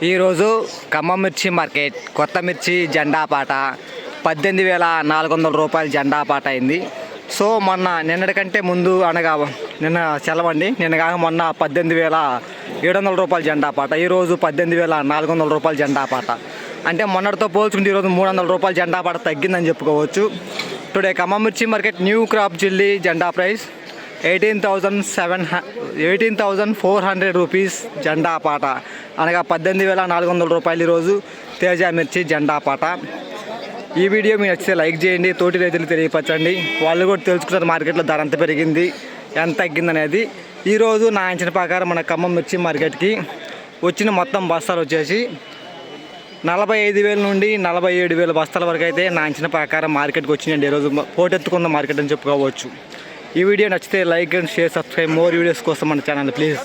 ఈరోజు ఖమ్మం మిర్చి మార్కెట్ కొత్త మిర్చి జెండా పాట 18,400 రూపాయలు జెండా పాట అయింది. సో నిన్నటికంటే ముందు అనగా నిన్న సెలవండి, నిన్న కాక మొన్న 18,700 రూపాయలు జెండా పాట, ఈరోజు 18,400 రూపాయలు జెండా పాట. అంటే మొన్నటితో పోల్చుకుంటే ఈరోజు 300 రూపాయలు జెండా పాట తగ్గిందని చెప్పుకోవచ్చు. టుడే ఖమ్మం మిర్చి మార్కెట్ న్యూ క్రాప్ చిల్లీ జెండా ప్రైస్ 18,400 రూపీస్ జెండా పాట, అనగా 18,400 రూపాయలు ఈరోజు తేజ మిర్చి జెండా పాట. ఈ వీడియో మీకు నచ్చితే లైక్ చేయండి, తోటి రైతులు తెలియపరచండి, వాళ్ళు కూడా తెలుసుకున్నారు మార్కెట్లో ధర ఎంత పెరిగింది ఎంత తగ్గింది అనేది. ఈరోజు నా అంచనా ప్రకారం మన ఖమ్మం మిర్చి మార్కెట్కి వచ్చిన మొత్తం బస్తాలు వచ్చేసి 45,000 నుండి 47,000 బస్తాల వరకు అయితే నా అంచనా ప్రకారం మార్కెట్కి వచ్చినాయండి. ఈరోజు పోటెత్తుకున్న మార్కెట్ అని చెప్పుకోవచ్చు. ఈ వీడియో నచ్చితే like and share, subscribe, more videos కోసం మన ఛానల్ ప్లీజ్.